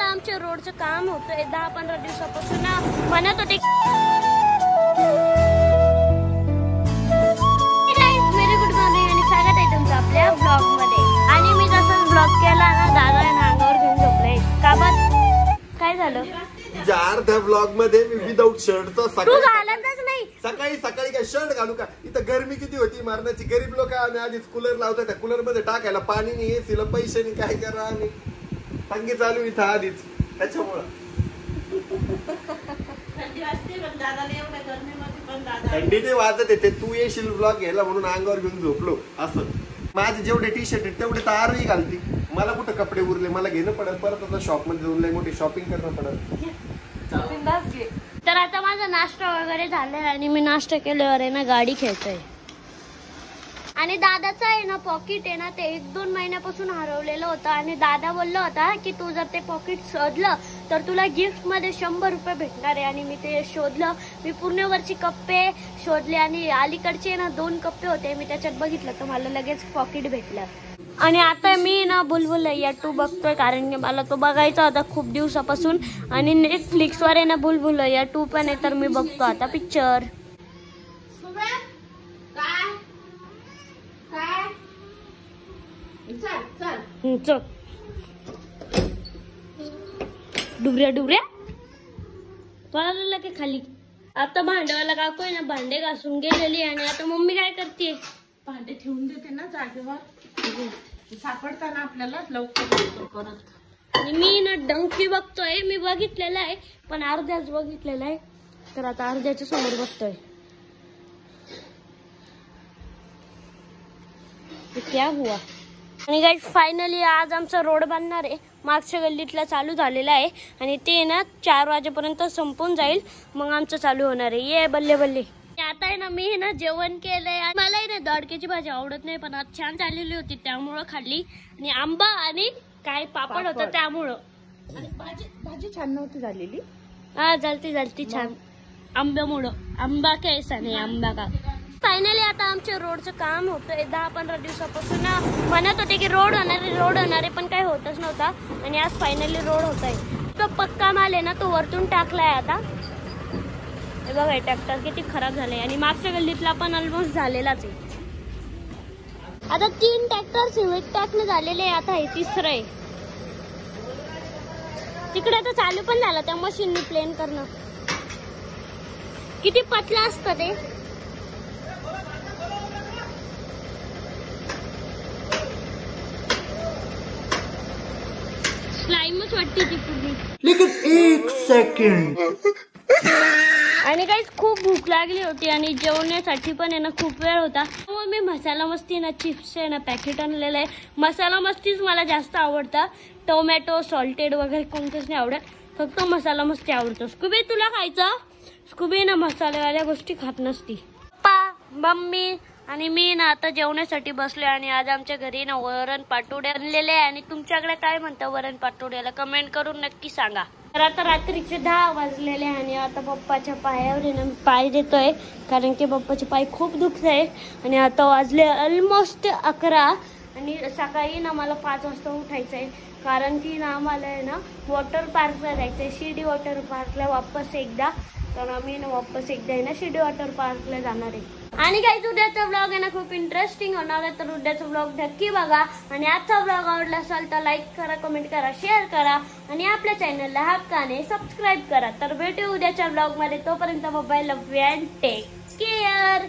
आमच्या रोडचं काम होतंय 10-15 दिवसापासून म्हणत होते व्हेरी गुड मॉर्निंग आणि स्वागत आहे तुमचं आपल्या ब्लॉग मध्ये। आणि मी जसं ब्लॉग केला ना दादा अंगावर घेऊन झोपले का बस काय झालं अर्ध्या ब्लॉग मध्ये मी विदाऊट शर्टचा तू घालतच नाही सकाळी काय शर्ट घालू का? इथं गरमी किती होती मारण्याची, गरीब लोक आम्ही आधीच कूलर लावतो, त्या कूलर मध्ये टाकायला पाणी नाही, एसीला पैसे नाही, काय करा आम्ही थंडी चालू इथं आधीच त्याच्यामुळं थंडी ते वाजत येते, तू येशील ब्लॉग घ्यायला म्हणून अंगावर घेऊन झोपलो असं। माझे जेवढे टी शर्ट आहेत तेवढे तर आरही घालती, मला कुठं कपडे उरले, मला घेणं पडेल परत आता शॉप मध्ये जाऊन लई मोठी शॉपिंग करणं पडेल। तर आता माझा नाश्ता वगैरे झालाय आणि मी नाश्ता केल्यावर आहे ना गाडी खेळतोय। आणि दादाचं आहे ना पॉकेट आहे ना ते 1-2 महिन्यापासून हरवलेलं होतं आणि दादा बोलला होता की तू जर ते पॉकेट शोधलं तर तुला गिफ्ट मध्ये 100 रुपये भेटणार आहे। आणि मी ते शोधलं, मी पूर्ण वरची कप्पे शोधले आणि अलीकडचे ना 2 कप्पे होते, मी त्याच्यात बघितलं तर मला लगेच पॉकेट भेटलं। आणि आता मी ना बुलबुलैया 2 बघतोय कारण की मला तो बघायचा होता खूप दिवसापासून आणि नेटफ्लिक्सवर आहे ना बुलबुलैया 2 पण आहे, तर मी बघतो आता पिक्चर। डुबऱ्या पळालेला की खाली। आता भांड्यावाला काकू आहे ना भांडे घासून गेलेली आणि आता मम्मी काय करते, भांडे ठेवून देते ना जागेवर, सापडताना आपल्याला लवकर परत। आणि मी ना डंकी बघतोय, मी बघितलेला आहे पण अर्ध्याच बघितलेला आहे, तर आता अर्ध्याच्या समोर बघतोय। क्या हुआ? आणि गाइस फायनली आज आमचा रोड बनणार आहे, मागच्या गल्लीतला चालू झालेला आहे आणि ते ना 4 वाजेपर्यंत संपून जाईल, मग आमचं चालू होणार आहे। ये बल्ले बल्ले। आता आहे ना मी ना जेवण केलंय, मला ना दोडक्याची भाजी आवडत नाही पण आज छान झालेली होती त्यामुळं खाल्ली, आणि आंबा आणि काय पापड होता त्यामुळं। आणि भाजी छान नव्हती झालेली, हा झालती छान आंब्यामुळं, आंबा कैसा नाही आंबा का। फायनली आता आमच्या रोडचं काम होतंय 10-15 दिवसापासून म्हणत होते की रोड होणार आहे पण काही होतच नव्हता आणि आज फायनली रोड होत आहे। तो पक्का माल आहे ना तो वरतून टाकलाय आता, हे बघा ट्रॅक्टर किती खराब झालाय आणि मागच्या गल्लीतला पण ऑलमोस्ट झालेलाच आहे। आता 3 ट्रॅक्टर सिमेंट टाकणं झालेले आहे, आता हे 3रं आहे। तिकडे तर चालू पण झालं त्या मशीननी प्लेन करणं, किती पतलं असतं ते। स्लाइमच वाटते ती पूर्वी, लेकिन 1 सेकंड। आणि काही खूप भूक लागली होती आणि जेवण्यासाठी पण आहे ना खूप वेळ होता, मग मी मसाला मस्ती ना चिप्स आहे ना पॅकेट आणलेलं आहे। मसाला मस्तीच मला जास्त आवडतं, टोमॅटो सॉल्टेड वगैरे कोणतंच नाही आवडत, फक्त मसाला मस्ती आवडतो। स्कूबी तुला खायचं? स्कूबी ना मसालेवाल्या गोष्टी खात नसती। पप्पा मम्मी आणि मी ना आता जेवण्यासाठी बसले आणि आज आमच्या घरी ना वरण पाटोडे आणलेले आहे। आणि तुमच्याकडे काय म्हणता वरण पाटोड्याला कमेंट करून नक्की सांगा। तर आता रात्रीचे 10 वाजलेले आणि आता पप्पाच्या पायावर ना पाय देतोय कारण की पप्पाचे पाय खूप दुखत आहे। आणि आता वाजले ऑलमोस्ट 11 आणि सकाळी ना मला 5 वाजता उठायचं आहे कारण की ना आम्हाला आहे ना वॉटर पार्कला जायचं आहे, शिर्डी वॉटर पार्कला वापस एकदा, तर आम्ही ना वापस एकदा आहे ना शिर्डी वॉटर पार्कला जाणार आहे। आणि काही उद्याचा ब्लॉग आहे ना खूप इंटरेस्टिंग होणार आहे, तर उद्याचा ब्लॉग नक्की बघा। आणि आजचा ब्लॉग आवडला असेल तर लाईक करा, कमेंट करा, शेअर करा आणि आपल्या चॅनलला हक्काने सबस्क्राईब करा। तर भेटू उद्याच्या ब्लॉग मध्ये, तोपर्यंत mobile love you and take care.